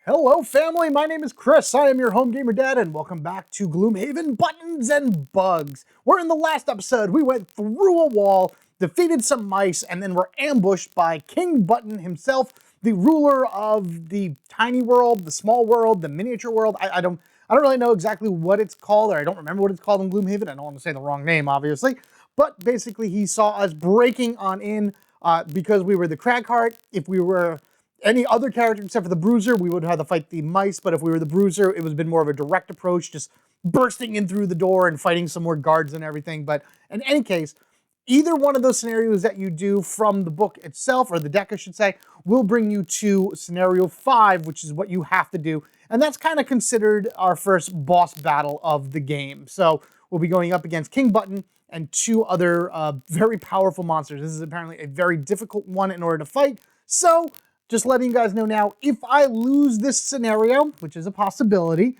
Hello family, my name is Chris, I am your home gamer dad, and welcome back to Gloomhaven Buttons and Bugs. Where in the last episode, we went through a wall, defeated some mice, and then were ambushed by King Button himself, the ruler of the tiny world, the small world, the miniature world. I don't really know exactly what it's called, or I don't remember what it's called in Gloomhaven. I don't want to say the wrong name, obviously. But basically, he saw us breaking on in because we were the Cragheart. If we were any other character except for the Bruiser, we would have to fight the mice, but if we were the Bruiser, it would have been more of a direct approach, just bursting in through the door and fighting some more guards and everything. But in any case, either one of those scenarios that you do from the book itself, or the deck I should say, will bring you to scenario 5, which is what you have to do. And that's kind of considered our first boss battle of the game. So we'll be going up against King Button and two other very powerful monsters. This is apparently a very difficult one in order to fight. So just letting you guys know now, if I lose this scenario, which is a possibility,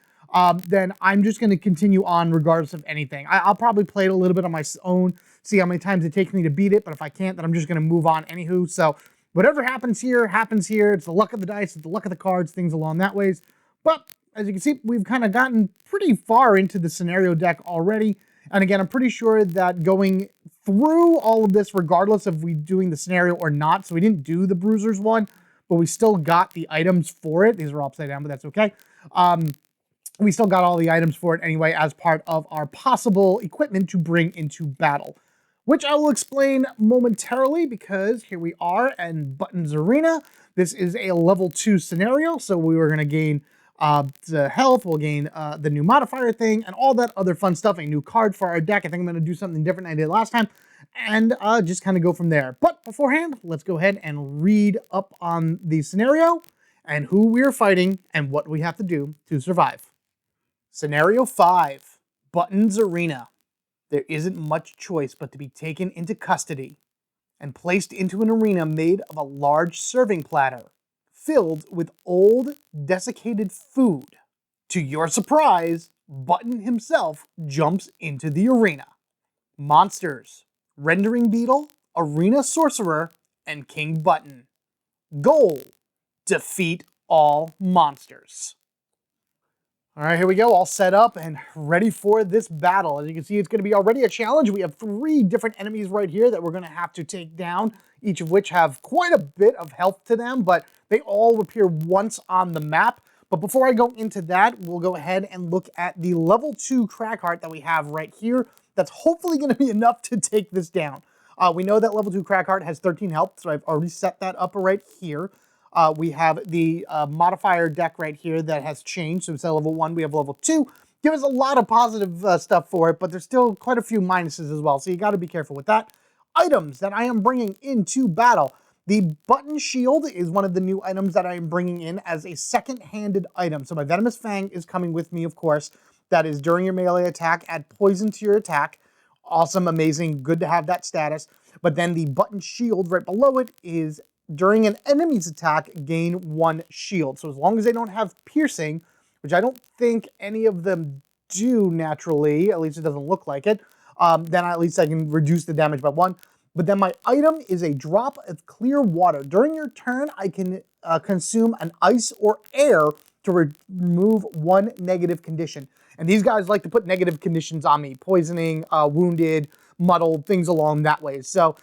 then I'm just going to continue on regardless of anything. I'll probably play it a little bit on my own, see how many times it takes me to beat it, but if I can't, then I'm just going to move on anywho. So whatever happens here, happens here. It's the luck of the dice, it's the luck of the cards, things along that ways. But as you can see, we've kind of gotten pretty far into the scenario deck already. And again, I'm pretty sure that going through all of this, regardless of we doing the scenario or not, so we didn't do the Bruisers one, but we still got the items for it. These are all upside down, but that's okay. We still got all the items for it anyway as part of our possible equipment to bring into battle, which I will explain momentarily because here we are in Buttons Arena. This is a level 2 scenario, so we were going to gain the health, we'll gain the new modifier thing, and all that other fun stuff, a new card for our deck. I think I'm going to do something different than I did last time, and just kind of go from there. But beforehand, let's go ahead and read up on the scenario and who we're fighting and what we have to do to survive. Scenario 5, Buttons Arena. There isn't much choice but to be taken into custody and placed into an arena made of a large serving platter filled with old, desiccated food. To your surprise, Button himself jumps into the arena. Monsters: Rendering Beetle, Arena Sorcerer, and King Button. Goal: defeat all monsters. All right, here we go, all set up and ready for this battle. As you can see, it's going to be already a challenge. We have 3 different enemies right here that we're going to have to take down, each of which have quite a bit of health to them, but they all appear once on the map. But before I go into that, we'll go ahead and look at the level 2 Cragheart that we have right here. That's hopefully going to be enough to take this down. We know that level 2 Cragheart has 13 health, so I've already set that up right here. We have the modifier deck right here that has changed. So instead of level 1, we have level 2. Give us a lot of positive stuff for it, but there's still quite a few minuses as well. So you got to be careful with that. Items that I am bringing into battle. The Button Shield is one of the new items that I am bringing in as a second-handed item. So my Venomous Fang is coming with me, of course. That is during your melee attack, add poison to your attack. Awesome, amazing, good to have that status. But then the Button Shield right below it is during an enemy's attack, gain 1 shield. So as long as they don't have piercing, which I don't think any of them do naturally, at least it doesn't look like it, then at least I can reduce the damage by 1. But then my item is a drop of clear water. During your turn, I can consume an ice or air to remove 1 negative condition. And these guys like to put negative conditions on me. Poisoning, wounded, muddled, things along that way. So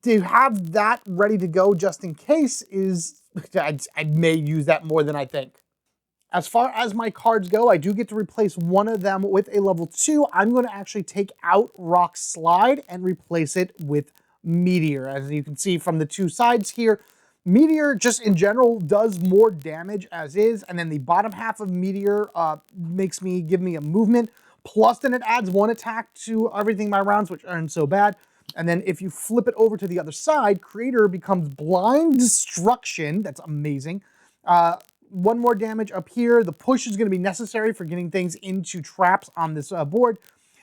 to have that ready to go just in case is, I may use that more than I think. As far as my cards go, I do get to replace one of them with a level 2. I'm going to actually take out Rock Slide and replace it with Meteor. As you can see from the 2 sides here, Meteor just in general does more damage as is, and then the bottom half of Meteor give me a movement, plus then it adds 1 attack to everything my rounds, which aren't so bad. And then if you flip it over to the other side, Creator becomes Blind Destruction. That's amazing. 1 more damage up here. The push is going to be necessary for getting things into traps on this board.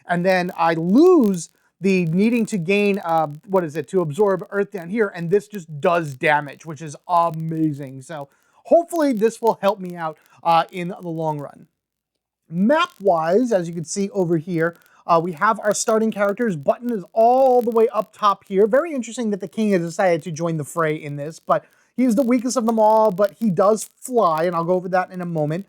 And then I lose the needing to gain, to absorb Earth down here. And this just does damage, which is amazing. So hopefully this will help me out in the long run. Map-wise, as you can see over here, we have our starting characters. Button is all the way up top here. Very interesting that the king has decided to join the fray in this, but He's the weakest of them all, but he does fly, and I'll go over that in a moment.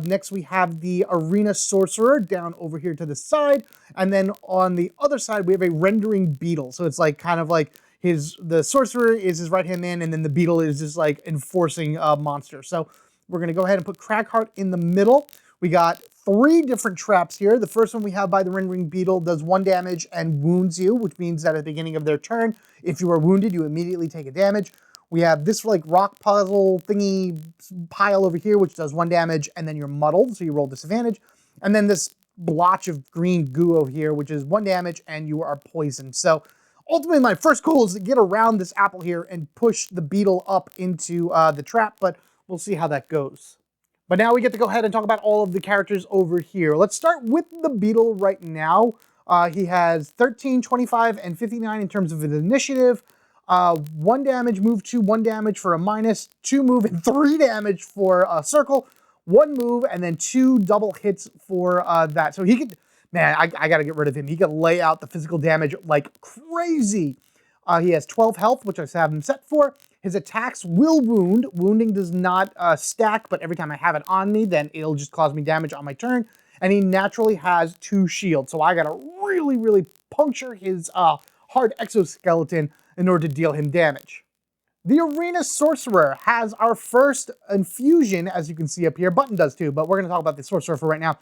Next, we have the Arena Sorcerer down over here to the side. And then on the other side, we have a Rendering Beetle. So it's like kind of like the Sorcerer is his right-hand man, and then the Beetle is just like enforcing a monster. So we're going to go ahead and put Cragheart in the middle. We got 3 different traps here. The first one we have by the Rendering Beetle does 1 damage and wounds you, which means that at the beginning of their turn, if you are wounded, you immediately take a damage. We have this like rock puzzle thingy pile over here, which does 1 damage, and then you're muddled, so you roll disadvantage. And then this blotch of green goo over here, which is 1 damage, and you are poisoned. So ultimately, my first goal is to get around this apple here and push the beetle up into the trap, but we'll see how that goes. But now we get to go ahead and talk about all of the characters over here. Let's start with the beetle right now. He has 13, 25, and 59 in terms of his initiative. 1 damage, move 2, 1 damage for a minus, 2 move, and 3 damage for a circle, 1 move, and then 2 double hits for that. So he could, man, I got to get rid of him. He could lay out the physical damage like crazy. He has 12 health, which I have him set for. His attacks will wound. Wounding does not stack, but every time I have it on me, then it'll just cause me damage on my turn. And he naturally has 2 shields, so I got to really, really puncture his hard exoskeleton in order to deal him damage. The Arena Sorcerer has our first infusion, as you can see up here. Button does too, but we're going to talk about the Sorcerer for right now.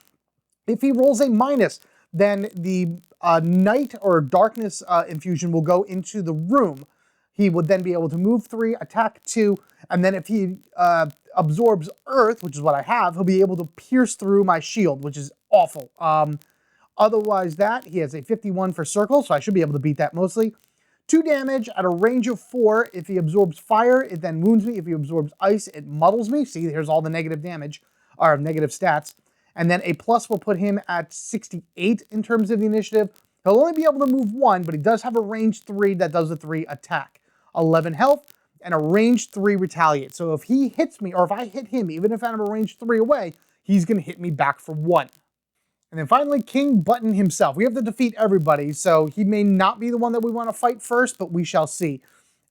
If he rolls a minus, then the night or darkness infusion will go into the room. He would then be able to move 3, attack 2, and then if he absorbs earth, which is what I have, he'll be able to pierce through my shield, which is awful. Otherwise that, he has a 51 for circle, so I should be able to beat that mostly. 2 damage at a range of 4. If he absorbs fire, it then wounds me. If he absorbs ice, it muddles me. See, here's all the negative damage, or negative stats. And then a plus will put him at 68 in terms of the initiative. He'll only be able to move 1, but he does have a range 3 that does a 3 attack. 11 health, and a range 3 retaliate. So if he hits me, or if I hit him, even if I'm a range 3 away, he's going to hit me back for 1. And then finally, King Button himself. We have to defeat everybody, so he may not be the one that we want to fight first, but we shall see.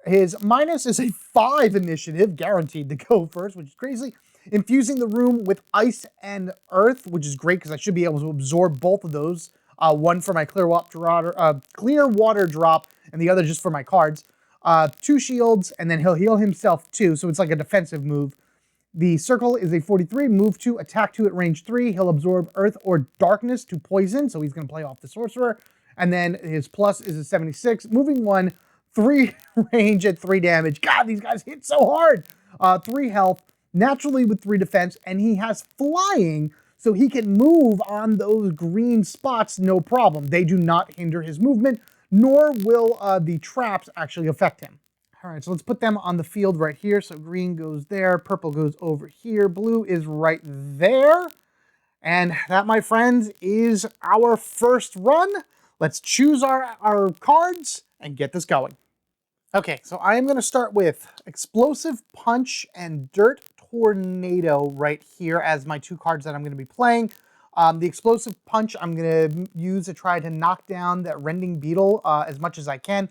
His minus is a 5 initiative, guaranteed to go first, which is crazy. Infusing the room with ice and earth, which is great because I should be able to absorb both of those. One for my clear water drop, and the other just for my cards. 2 shields, and then he'll heal himself too, so it's like a defensive move. The circle is a 43, move 2, attack 2 at range 3. He'll absorb earth or darkness to poison, so he's going to play off the sorcerer. And then his plus is a 76, moving 1, 3 range at 3 damage. God, these guys hit so hard. 3 health, naturally with 3 defense, and he has flying, so he can move on those green spots no problem. They do not hinder his movement, nor will the traps actually affect him. All right, so let's put them on the field right here. So green goes there, purple goes over here, blue is right there. And that, my friends, is our first run. Let's choose our cards and get this going. Okay, so I am going to start with Explosive Punch and Dirt Tornado right here as my 2 cards that I'm going to be playing. The Explosive Punch I'm going to use to try to knock down that Rending Beetle as much as I can.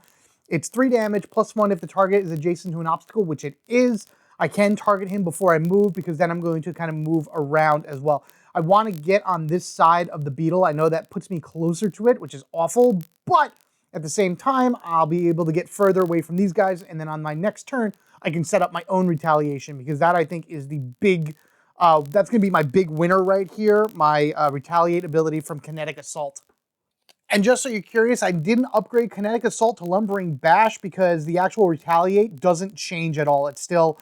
It's 3 damage, plus 1 if the target is adjacent to an obstacle, which it is. I can target him before I move because then I'm going to kind of move around as well. I want to get on this side of the beetle. I know that puts me closer to it, which is awful, but at the same time, I'll be able to get further away from these guys, and then on my next turn, I can set up my own retaliation because that, I think, is the big, that's going to be my big winner right here, my retaliate ability from Kinetic Assault. And just so you're curious, I didn't upgrade Kinetic Assault to Lumbering Bash because the actual Retaliate doesn't change at all. It's still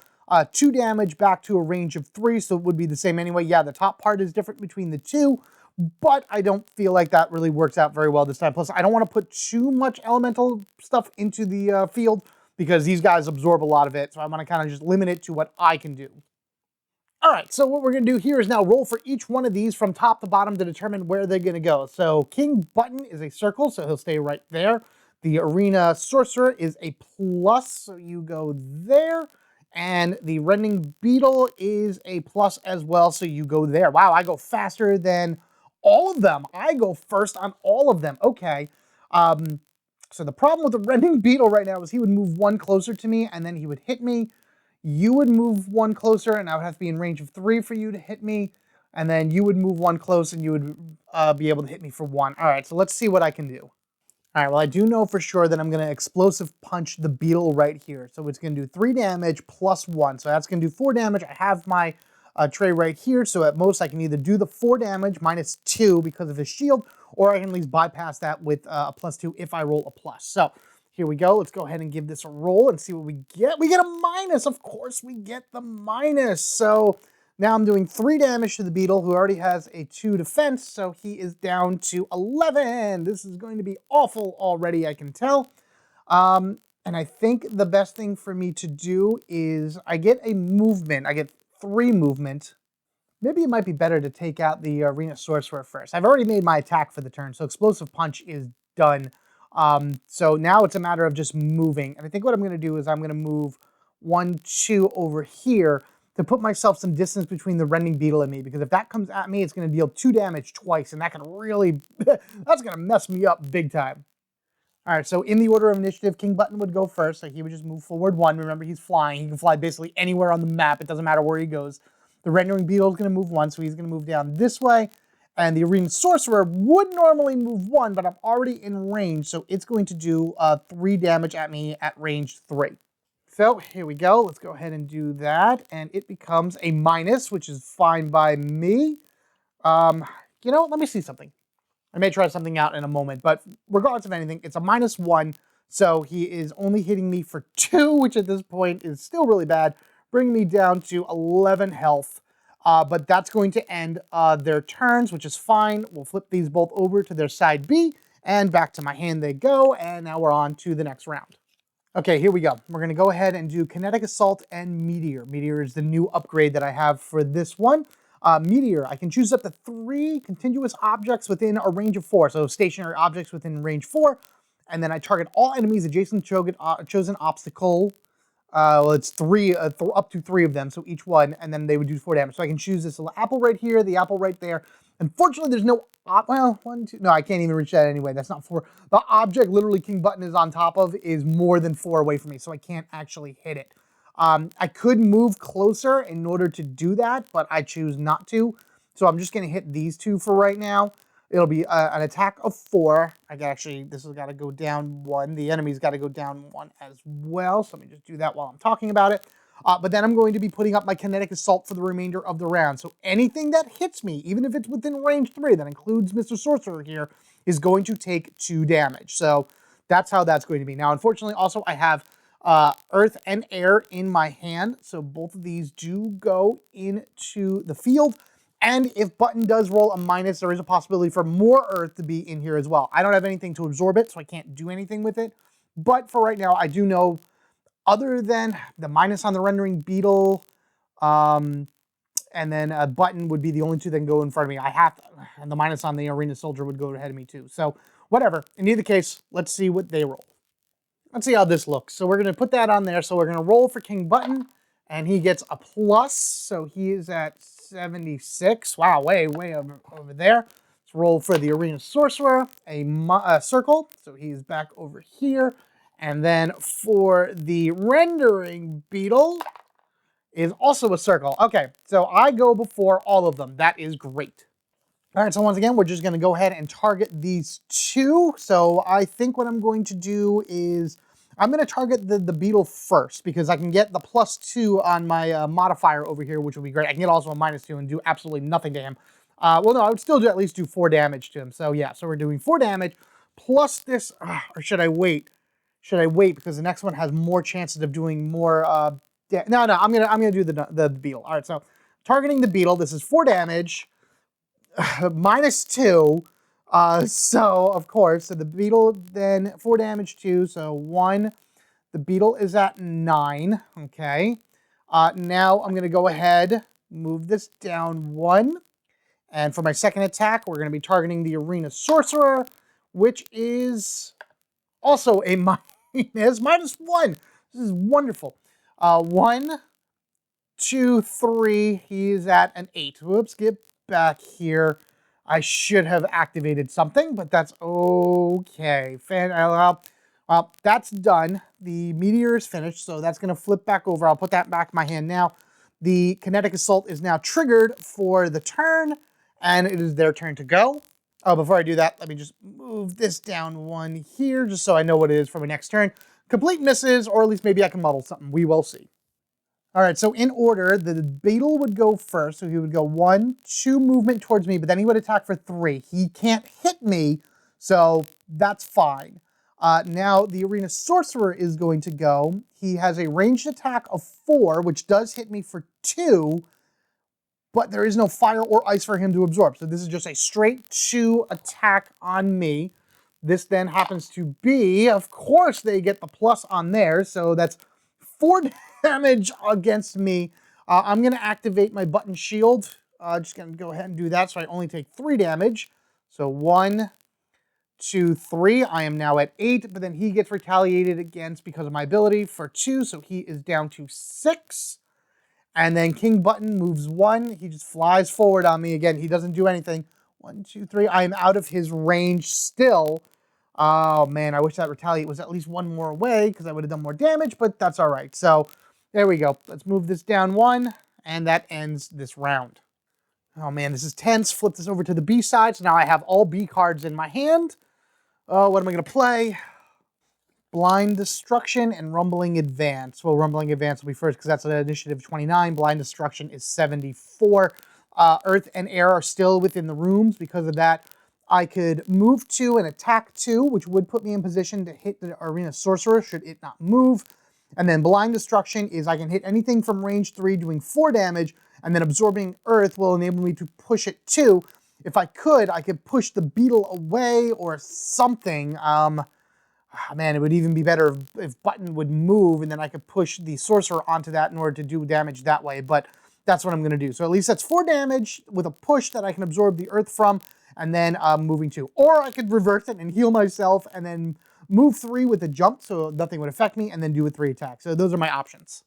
2 damage back to a range of 3, so it would be the same anyway. Yeah, the top part is different between the 2, but I don't feel like that really works out very well this time. Plus, I don't want to put too much elemental stuff into the field because these guys absorb a lot of it, so I want to kind of just limit it to what I can do. All right, so what we're going to do here is now roll for each one of these from top to bottom to determine where they're going to go. So King Button is a circle, so he'll stay right there. The Arena Sorcerer is a plus, so you go there. And the Rending Beetle is a plus as well, so you go there. Wow, I go faster than all of them. I go first on all of them. Okay. So the problem with the Rending Beetle right now is he would move 1 closer to me, and then he would hit me. you would move one closer, and I would have to be in range of 3 for you to hit me. And then you would move one close, and you would be able to hit me for 1. All right, so let's see what I can do. All right, well, I do know for sure that I'm going to explosive punch the beetle right here. So it's going to do 3 damage plus 1. So that's going to do 4 damage. I have my tray right here, so at most I can either do the 4 damage minus 2 because of his shield, or I can at least bypass that with a plus 2 if I roll a plus. So here we go. Let's go ahead and give this a roll and see what we get. We get a minus. Of course we get the minus. So now I'm doing 3 damage to the beetle, who already has a 2 defense, so he is down to 11. This is going to be awful already, I can tell. And I think the best thing for me to do is I get a movement. I get 3 movement. Maybe it might be better to take out the Arena Sorcerer first. I've already made my attack for the turn, so Explosive Punch is done. So now it's a matter of just moving. And I think what I'm going to do is I'm going to move 1, 2 over here to put myself some distance between the Rending Beetle and me, because if that comes at me, it's going to deal 2 damage twice, and that can really, that's going to mess me up big time. All right, so in the order of initiative, King Button would go first, so he would just move forward 1. Remember, he's flying. He can fly basically anywhere on the map. It doesn't matter where he goes. The Rendering Beetle is going to move 1, so he's going to move down this way. And the Arena Sorcerer would normally move 1, but I'm already in range, so it's going to do 3 damage at me at range 3. So here we go. Let's go ahead and do that. And it becomes a minus, which is fine by me. You know, let me see something. I may try something out in a moment, but regardless of anything, it's a -1. So he is only hitting me for 2, which at this point is still really bad, bringing me down to 11 health. But that's going to end their turns, which is fine. We'll flip these both over to their side B, and back to my hand they go. And now we're on to the next round. Okay, here we go. We're going to go ahead and do Kinetic Assault and Meteor. Meteor is the new upgrade that I have for this one. Meteor, I can choose up to 3 continuous objects within a range of 4. So stationary objects within range 4. And then I target all enemies adjacent to chosen obstacle. Well, it's 3, up to 3 of them, so each one, and then they would do 4 damage. So I can choose this little apple right here, the apple right there. Unfortunately, there's no, well, 1, 2, no, I can't even reach that anyway. That's not 4. The object literally King Button is on top of is more than 4 away from me, so I can't actually hit it. I could move closer in order to do that, but I choose not to. So I'm just going to hit these 2 for right now. It'll be an attack of 4. I can actually, this has got to go down 1. The enemy's got to go down 1 as well. So let me just do that while I'm talking about it. But then I'm going to be putting up my Kinetic Assault for the remainder of the round. So anything that hits me, even if it's within range 3, that includes Mr. Sorcerer here, is going to take 2 damage. So that's how that's going to be. Now, unfortunately, also I have Earth and Air in my hand. So both of these do go into the field. And if Button does roll a minus, there is a possibility for more Earth to be in here as well. I don't have anything to absorb it, so I can't do anything with it. But for right now, I do know, other than the minus on the Rendering Beetle, and then a Button would be the only 2 that can go in front of me. And the minus on the Arena Soldier would go ahead of me too. So whatever. In either case, let's see what they roll. Let's see how this looks. So we're going to put that on there. So we're going to roll for King Button, and he gets a plus. So he is at 76. Wow, way over there. Let's roll for the Arena Sorcerer, a circle. So he's back over here. And then for the Rendering Beetle is also a circle. Okay, so I go before all of them. That is great. All right, so once again, we're just going to go ahead and target these 2. So I think what I'm going to do is I'm going to target the beetle first, because I can get the +2 on my modifier over here, which will be great. I can get also a -2 and do absolutely nothing to him. Well, no, I would still at least do 4 damage to him. So yeah, so we're doing 4 damage plus this, or should I wait? Should I wait because the next one has more chances of doing more? No, I'm gonna do the beetle. All right, so targeting the beetle. This is 4 damage. -2. So of course, so the beetle then 4 damage too. So 1. The beetle is at 9. Okay. Now I'm going to go ahead, move this down 1. And for my second attack, we're going to be targeting the Arena Sorcerer, which is also a -1. This is wonderful. 1, 2, 3. He's at an 8. Whoops, get back here. I should have activated something, but that's okay. Well, that's done. The meteor is finished, so that's going to flip back over. I'll put that back in my hand now. The kinetic assault is now triggered for the turn, and it is their turn to go. Oh, before I do that, let me just move this down one here, just so I know what it is for my next turn. Complete misses, or at least maybe I can muddle something. We will see. All right, so in order, the beetle would go first. So he would go 1, 2 movement towards me, but then he would attack for 3. He can't hit me, so that's fine. Now the arena sorcerer is going to go. He has a ranged attack of 4, which does hit me for 2, but there is no fire or ice for him to absorb. So this is just a straight 2 attack on me. This then happens to be, of course, they get the plus on there, so that's 4 damage against me. I'm going to activate my button shield. Just going to go ahead and do that so I only take 3 damage. So 1, 2, 3. I am now at 8, but then he gets retaliated against because of my ability for 2, so he is down to 6. And then King Button moves 1. He just flies forward on me again. He doesn't do anything. 1, 2, 3. I am out of his range still. Oh, man, I wish that retaliate was at least 1 more away because I would have done more damage, but that's all right. So there we go. Let's move this down 1, and that ends this round. Oh, man, this is tense. Flip this over to the B side. So now I have all B cards in my hand. Oh, what am I going to play? Blind Destruction and Rumbling Advance. Well, Rumbling Advance will be first because that's an initiative 29. Blind Destruction is 74. Earth and air are still within the rooms. Because of that, I could move 2 and attack 2, which would put me in position to hit the Arena Sorcerer should it not move. And then Blind Destruction is I can hit anything from range 3 doing 4 damage, and then absorbing Earth will enable me to push it 2. If I could push the beetle away or something. Man, it would even be better if Button would move and then I could push the sorcerer onto that in order to do damage that way, but that's what I'm going to do. So at least that's 4 damage with a push that I can absorb the earth from, and then moving 2. Or I could reverse it and heal myself and then move 3 with a jump so nothing would affect me, and then do a 3 attack. So those are my options.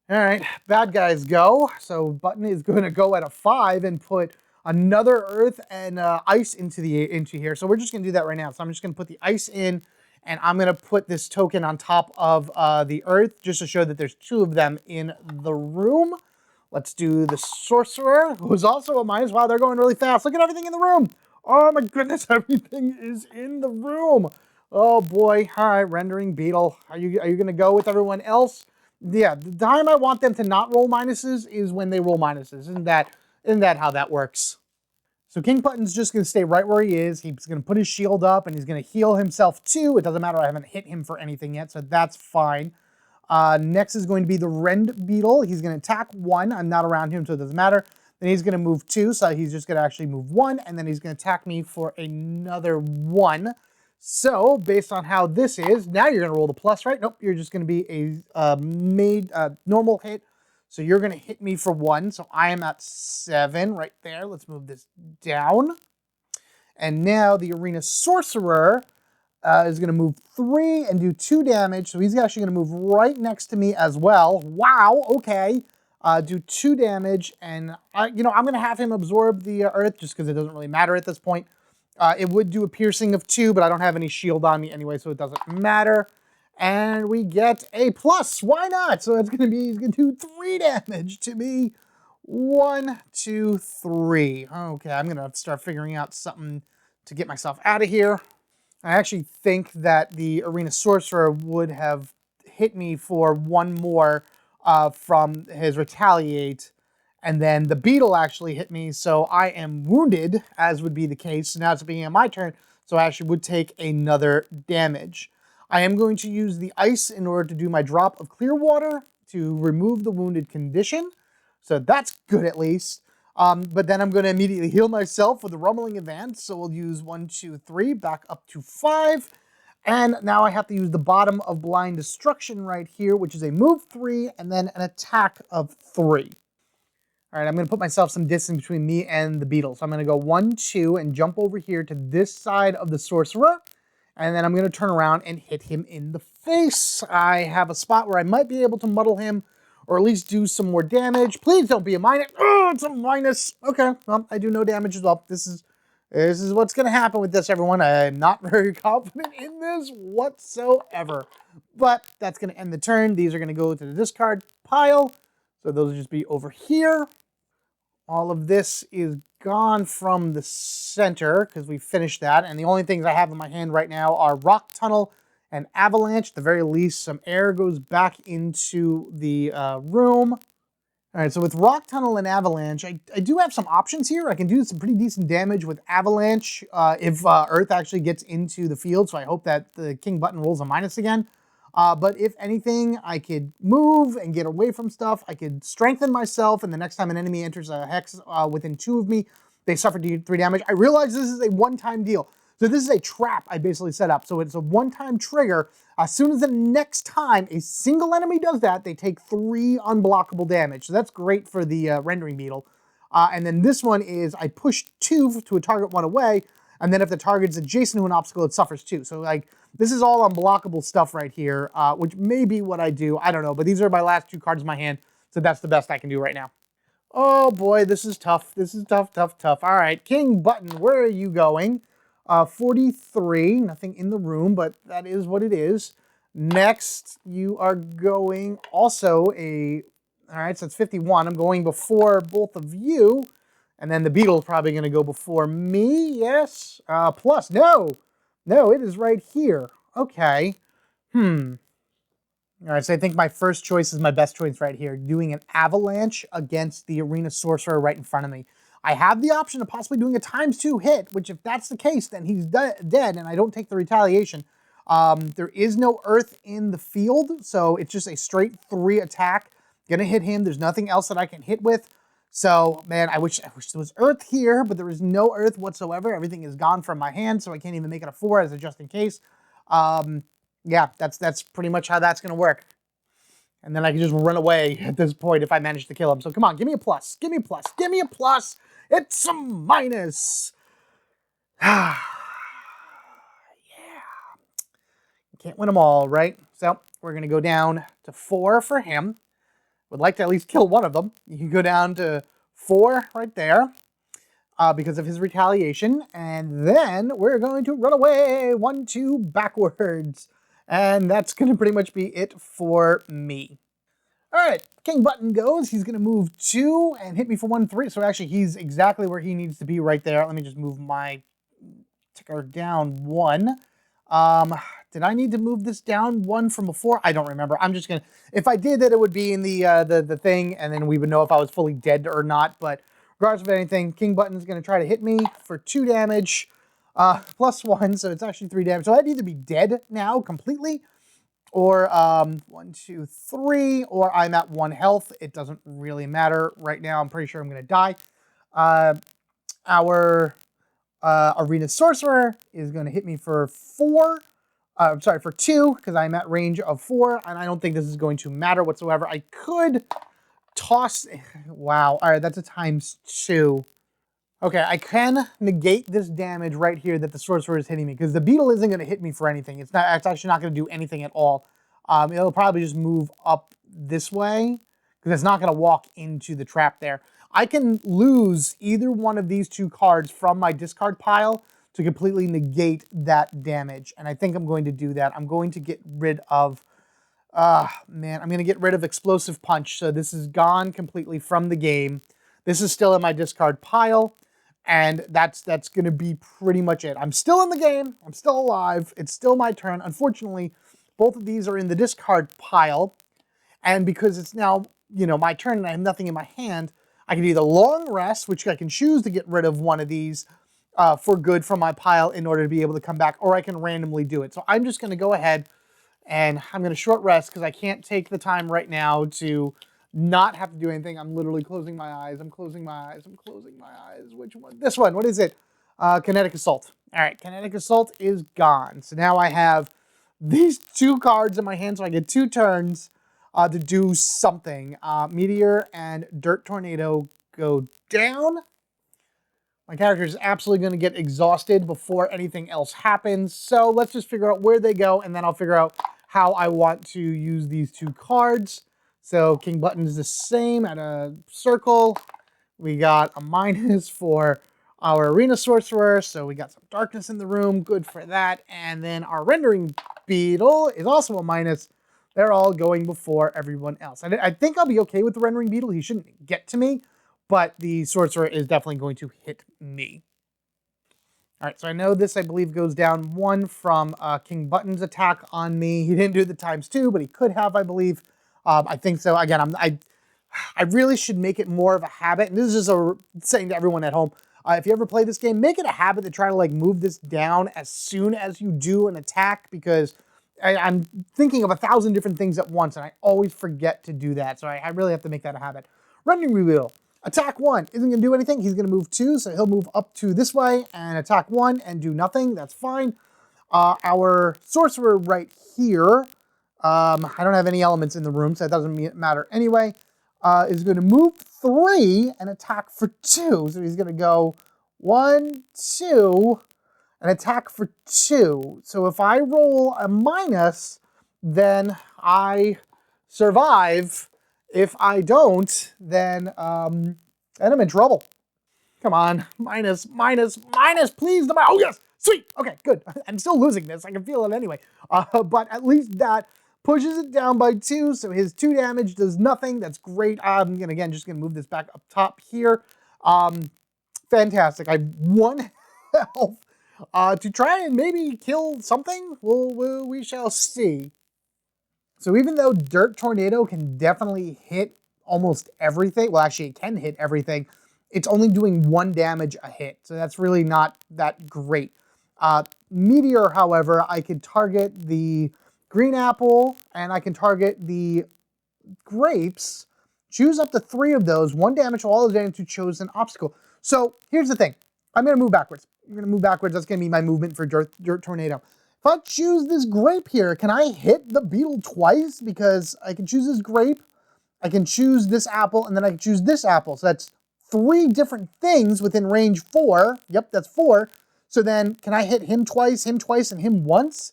All right, bad guys go. So Button is going to go at a 5 and put another earth and ice into here. So we're just going to do that right now. So I'm just going to put the ice in, and I'm going to put this token on top of the earth just to show that there's 2 of them in the room. Let's do the sorcerer, who's also a minus. Wow, they're going really fast. Look at everything in the room. Oh my goodness, everything is in the room. Oh boy. All right, rendering beetle. Are you going to go with everyone else? Yeah, the time I want them to not roll minuses is when they roll minuses. Isn't that how that works? So King Button's just going to stay right where he is. He's going to put his shield up, and he's going to heal himself too. It doesn't matter, I haven't hit him for anything yet, so that's fine. Next is going to be the Rend Beetle. He's going to attack 1. I'm not around him, so it doesn't matter. Then he's going to move 2, so he's just going to actually move 1, and then he's going to attack me for another 1. So, based on how this is, now you're going to roll the plus, right? Nope, you're just going to be a normal hit. So you're going to hit me for 1. So I am at 7 right there. Let's move this down. And now the Arena Sorcerer is going to move 3 and do 2 damage. So he's actually going to move right next to me as well. Wow, okay. Do 2 damage. And, I'm going to have him absorb the earth just because it doesn't really matter at this point. It would do a piercing of 2, but I don't have any shield on me anyway, so it doesn't matter. And we get a plus. Why not? So it's going to be, he's going to do 3 damage to me. 1, 2, 3. Okay, I'm going to start figuring out something to get myself out of here. I actually think that the Arena Sorcerer would have hit me for 1 more from his Retaliate. And then the Beetle actually hit me, so I am wounded, as would be the case. So now it's beginning of my turn, so I actually would take another damage. I am going to use the ice in order to do my drop of clear water to remove the wounded condition. So that's good at least. But then I'm going to immediately heal myself with the Rumbling Advance. So we'll use 1, 2, 3, back up to 5. And now I have to use the bottom of Blind Destruction right here, which is a move 3 and then an attack of 3. All right, I'm going to put myself some distance between me and the beetle. So I'm going to go 1, 2, and jump over here to this side of the sorcerer. And then I'm going to turn around and hit him in the face. I have a spot where I might be able to muddle him, or at least do some more damage. Please don't be a minus. Oh, it's a minus. Okay, well, I do no damage as well. This is This is what's going to happen with this, everyone. I'm not very confident in this whatsoever. But that's going to end the turn. These are going to go to the discard pile. So those will just be over here. All of this is gone from the center because we finished that. And the only things I have in my hand right now are Rock Tunnel and Avalanche. At the very least, some air goes back into the room. All right, so with Rock Tunnel and Avalanche, I do have some options here. I can do some pretty decent damage with Avalanche if Earth actually gets into the field, so I hope that the King button rolls a minus again. But if anything, I could move and get away from stuff. I could strengthen myself, and the next time an enemy enters a hex within 2 of me, they suffer 3 damage. I realize this is a one-time deal. So this is a trap I basically set up. So it's a one-time trigger. As soon as the next time a single enemy does that, they take 3 unblockable damage. So that's great for the rendering beetle. And then this one is I push 2 to a target 1 away, and then if the target's adjacent to an obstacle, it suffers 2. So like this is all unblockable stuff right here, which may be what I do. I don't know, but these are my last 2 cards in my hand, so that's the best I can do right now. Oh boy, this is tough. This is tough, tough, tough. All right, King button, where are you going? 43, nothing in the room, but that is what it is. Next, you are going also all right, so it's 51. I'm going before both of you, and then the beetle's probably going to go before me, yes? Plus, no, it is right here. Okay, All right, so I think my first choice is my best choice right here, doing an Avalanche against the Arena Sorcerer right in front of me. I have the option of possibly doing a ×2 hit, which if that's the case, then he's dead and I don't take the retaliation. There is no Earth in the field, so it's just a straight 3 attack. Gonna hit him. There's nothing else that I can hit with. So, man, I wish there was Earth here, but there is no Earth whatsoever. Everything is gone from my hand, so I can't even make it a 4 as a just in case. Yeah, that's pretty much how that's going to work. And then I can just run away at this point if I manage to kill him. So come on, give me a plus. Give me a plus. Give me a plus. It's a minus. Yeah. Can't win them all, right? So we're going to go down to 4 for him. Would like to at least kill one of them. You can go down to 4 right there. Because of his retaliation. And then we're going to run away 1, 2 backwards. And that's going to pretty much be it for me. All right, King button goes. He's going to move 2 and hit me for 1, 3. So actually, he's exactly where he needs to be right there. Let me just move my ticker down 1. Did I need to move this down 1 from before? I don't remember. I'm just going to... If I did that, it would be in the thing, and then we would know if I was fully dead or not. But regardless of anything, King button is going to try to hit me for 2 damage. Plus 1, so it's actually 3 damage. So I'd either be dead now completely, or 1, 2, 3, or I'm at 1 health. It doesn't really matter right now. I'm pretty sure I'm going to die. Our Arena Sorcerer is going to hit me for 4. For 2, because I'm at range of 4, and I don't think this is going to matter whatsoever. I could toss... Wow. All right, that's a ×2. Okay, I can negate this damage right here that the sorcerer is hitting me, because the beetle isn't going to hit me for anything. It's actually not going to do anything at all. It'll probably just move up this way, because it's not going to walk into the trap there. I can lose either one of these 2 cards from my discard pile to completely negate that damage, and I think I'm going to do that. I'm going to get rid of... I'm going to get rid of Explosive Punch, so this is gone completely from the game. This is still in my discard pile. And that's going to be pretty much it. I'm still in the game. I'm still alive. It's still my turn. Unfortunately, both of these are in the discard pile. And because it's now, my turn and I have nothing in my hand, I can either long rest, which I can choose to get rid of one of these for good from my pile in order to be able to come back, or I can randomly do it. So I'm just going to go ahead and I'm going to short rest because I can't take the time right now to not have to do anything. I'm literally closing my eyes. I'm closing my eyes. I'm closing my eyes. Which one? This one. What is it? Kinetic Assault. All right, Kinetic Assault is gone. So now I have these 2 cards in my hand, so I get 2 turns to do something. Meteor and Dirt Tornado go down. My character is absolutely going to get exhausted before anything else happens. So let's just figure out where they go, and then I'll figure out how I want to use these 2 cards. So King button is the same at a circle. We got a minus for our Arena Sorcerer, so we got some darkness in the room, good for that. And then our Rendering Beetle is also a minus. They're all going before everyone else. I think I'll be okay with the Rendering Beetle. He shouldn't get to me, but the Sorcerer is definitely going to hit me. All right, so I know this, I believe, goes down 1 from King Button's attack on me. He didn't do the ×2, but he could have, I believe. I think so. Again, I really should make it more of a habit, and this is just saying to everyone at home, if you ever play this game, make it a habit to try to like move this down as soon as you do an attack, because I'm thinking of 1,000 different things at once, and I always forget to do that, so I really have to make that a habit. Rendering Reveal. Attack 1 isn't going to do anything. He's going to move 2, so he'll move up 2 this way and attack 1 and do nothing. That's fine. Our Sorcerer right here, I don't have any elements in the room, so that doesn't matter anyway, is going to move 3 and attack for 2. So he's going to go 1, 2, and attack for 2. So if I roll a minus, then I survive. If I don't, then I'm in trouble. Come on, minus, minus, minus, please. Oh, yes, sweet. Okay, good. I'm still losing this. I can feel it anyway. But at least that pushes it down by 2, so his 2 damage does nothing. That's great. I'm gonna, again, just gonna move this back up top here. Fantastic. I have 1 health to try and maybe kill something. We shall see. So even though Dirt Tornado can definitely hit almost everything, well, actually it can hit everything, it's only doing 1 damage a hit. So that's really not that great. Meteor, however, I could target the green apple and I can target the grapes, choose up to 3 of those, 1 damage to all those damage to chosen obstacle. So here's the thing. I'm going to move backwards. I'm going to move backwards. That's going to be my movement for Dirt Tornado. If I choose this grape here, can I hit the beetle twice? Because I can choose this grape, I can choose this apple, and then I can choose this apple. So that's 3 different things within range 4. Yep, that's 4. So then can I hit him twice, and him once?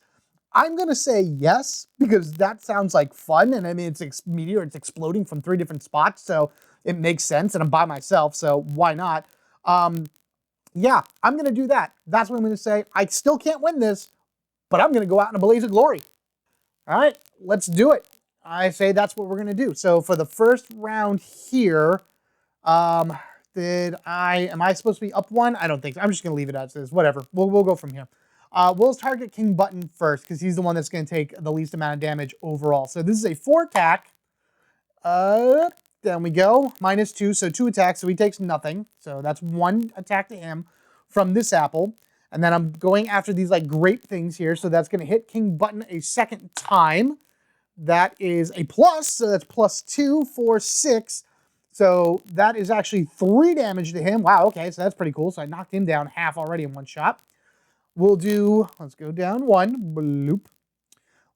I'm going to say yes, because that sounds like fun. And I mean, it's meteor, it's exploding from 3 different spots. So it makes sense. And I'm by myself. So why not? Yeah, I'm going to do that. That's what I'm going to say. I still can't win this, but I'm going to go out in a blaze of glory. All right, let's do it. I say that's what we're going to do. So for the first round here, am I supposed to be up 1? I don't think so. I'm just going to leave it as is. Whatever. We'll go from here. We'll target King Button first because he's the one that's going to take the least amount of damage overall. So this is a 4 attack. Down we go. -2, so 2 attacks. So he takes nothing. So that's 1 attack to him from this apple. And then I'm going after these like grape things here. So that's going to hit King Button a second time. That is a plus. So that's +2, 4, 6. So that is actually 3 damage to him. Wow, okay, so that's pretty cool. So I knocked him down half already in 1 shot. We'll do, let's go down 1. Bloop.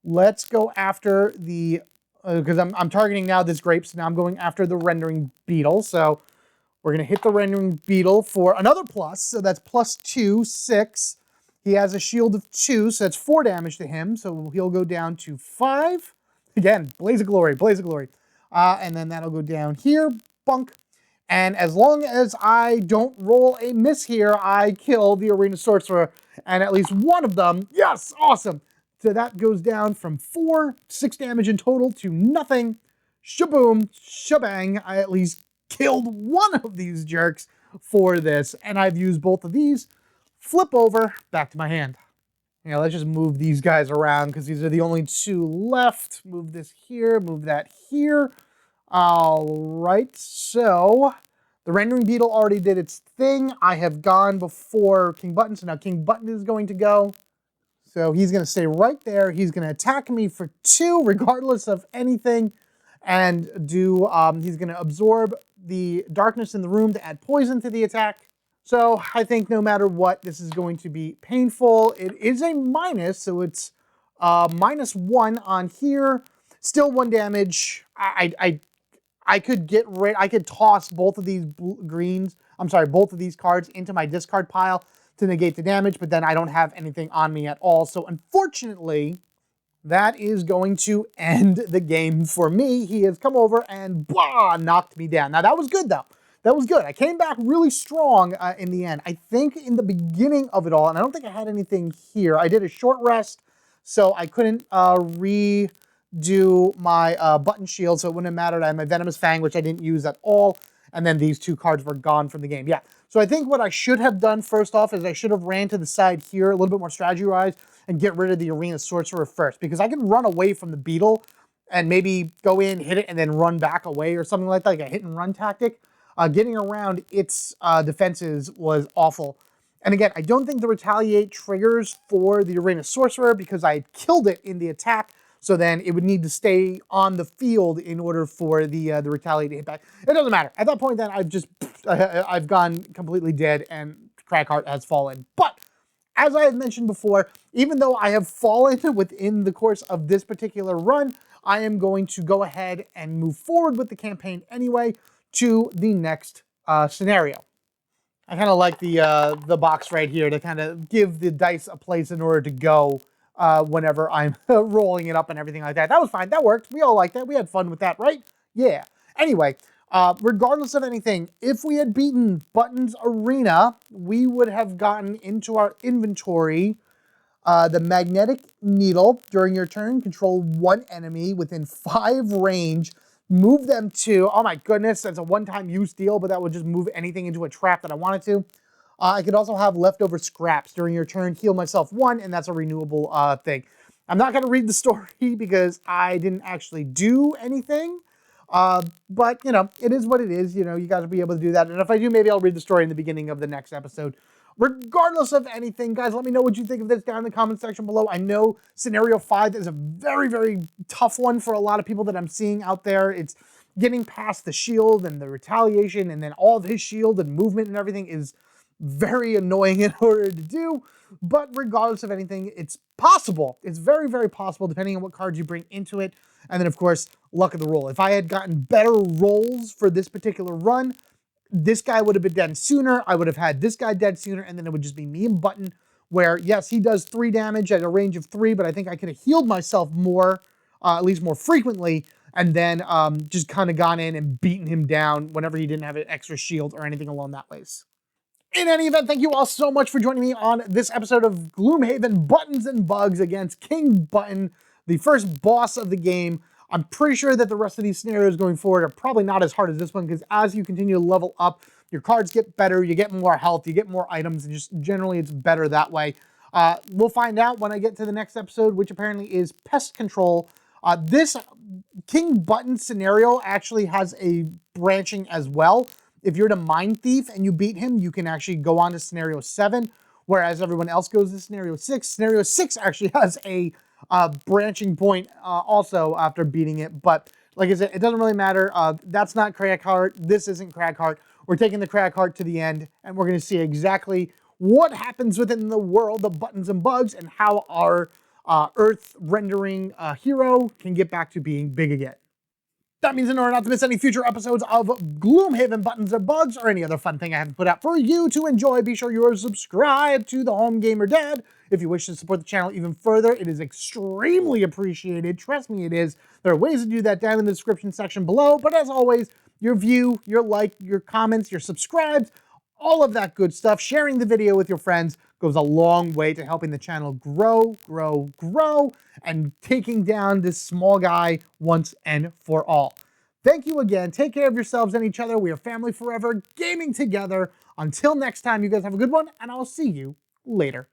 Let's go after the, because I'm targeting now this grape. So now I'm going after the Rendering Beetle. So we're going to hit the Rendering Beetle for another plus. So that's +2, 6. He has a shield of 2, so that's 4 damage to him. So he'll go down to 5. Again, blaze of glory, blaze of glory. And then that'll go down here, bunk. And as long as I don't roll a miss here, I kill the Arena Sorcerer. And at least one of them, yes, awesome. So that goes down from 4, 6 damage in total to nothing. Shaboom, shabang. I at least killed one of these jerks for this. And I've used both of these. Flip over, back to my hand. Yeah, let's just move these guys around because these are the only 2 left. Move this here, move that here. All right, so the Rendering Beetle already did its thing. I have gone before King Button, so now King Button is going to go. So he's going to stay right there. He's going to attack me for 2, regardless of anything, and do. He's going to absorb the darkness in the room to add poison to the attack. So I think no matter what, this is going to be painful. It is a minus, so it's -1 on here. Still 1 damage. I could get rid. I could toss both of these greens. I'm sorry, both of these cards into my discard pile to negate the damage, but then I don't have anything on me at all. So unfortunately, that is going to end the game for me. He has come over and blah, knocked me down. Now that was good though. that was good. I came back really strong in the end. I think in the beginning of it all, and I don't think I had anything here, I did a short rest, so I couldn't redo my button shield, so it wouldn't have mattered. I had my Venomous Fang, which I didn't use at all, and then these 2 cards were gone from the game. Yeah, so I think what I should have done first off is I should have ran to the side here, a little bit more strategy-wise, and get rid of the Arena Sorcerer first, because I can run away from the Beetle and maybe go in, hit it, and then run back away or something like that, like a hit-and-run tactic. Getting around its defenses was awful. And again, I don't think the Retaliate triggers for the Arena Sorcerer because I killed it in the attack, so then it would need to stay on the field in order for the Retaliate to hit back. It doesn't matter. At that point, then I've gone completely dead and Cragheart has fallen. But as I had mentioned before, even though I have fallen within the course of this particular run, I am going to go ahead and move forward with the campaign anyway to the next scenario. I kind of like the box right here to kind of give the dice a place in order to go whenever I'm rolling it up and everything like that. That was fine. That worked. We all liked that. We had fun with that, right? Yeah. Anyway, regardless of anything, if we had beaten Buttons Arena, we would have gotten into our inventory the Magnetic Needle. During your turn, control 1 enemy within 5 range. Move them to, oh my goodness, that's a one-time use deal, but that would just move anything into a trap that I wanted to. I could also have leftover scraps. During your turn, heal myself 1, and that's a renewable thing. I'm not going to read the story because I didn't actually do anything. But, you know, it is what it is. You know, you guys will be able to do that. And if I do, maybe I'll read the story in the beginning of the next episode. Regardless of anything, guys, let me know what you think of this down in the comment section below. I know Scenario 5 is a very, very tough one for a lot of people that I'm seeing out there. It's getting past the shield and the retaliation, and then all of his shield and movement and everything is very annoying in order to do. But regardless of anything, it's possible. It's very, very possible, depending on what cards you bring into it. And then, of course, luck of the roll. If I had gotten better rolls for this particular run, this guy would have been dead sooner. I would have had this guy dead sooner, and then it would just be me and Button, where, yes, he does 3 damage at a range of 3, but I think I could have healed myself more, at least more frequently, and then just kind of gone in and beaten him down whenever he didn't have an extra shield or anything along that ways. In any event, thank you all so much for joining me on this episode of Gloomhaven Buttons and Bugs against King Button, the first boss of the game. I'm pretty sure that the rest of these scenarios going forward are probably not as hard as this one, because as you continue to level up, your cards get better, you get more health, you get more items, and just generally it's better that way. We'll find out when I get to the next episode, which apparently is Pest Control. This King Button scenario actually has a branching as well. If you're the Mind Thief and you beat him, you can actually go on to Scenario 7, whereas everyone else goes to Scenario 6. Scenario 6 actually has a branching point also after beating it, but like I said, it doesn't really matter. That's not Cragheart. This isn't Cragheart. We're taking the Cragheart to the end, and we're going to see exactly what happens within the world of Buttons and Bugs and how our Earth rendering hero can get back to being big again. That means in order not to miss any future episodes of Gloomhaven Buttons or Bugs or any other fun thing I have put out for you to enjoy, be sure you are subscribed to the Home Gamer Dad. If you wish to support the channel even further, it is extremely appreciated. Trust me, it is. There are ways to do that down in the description section below. But as always, your view, your like, your comments, your subscribes, all of that good stuff, sharing the video with your friends goes a long way to helping the channel grow, and taking down this small guy once and for all. Thank you again. Take care of yourselves and each other. We are family forever, gaming together. Until next time, you guys have a good one, and I'll see you later.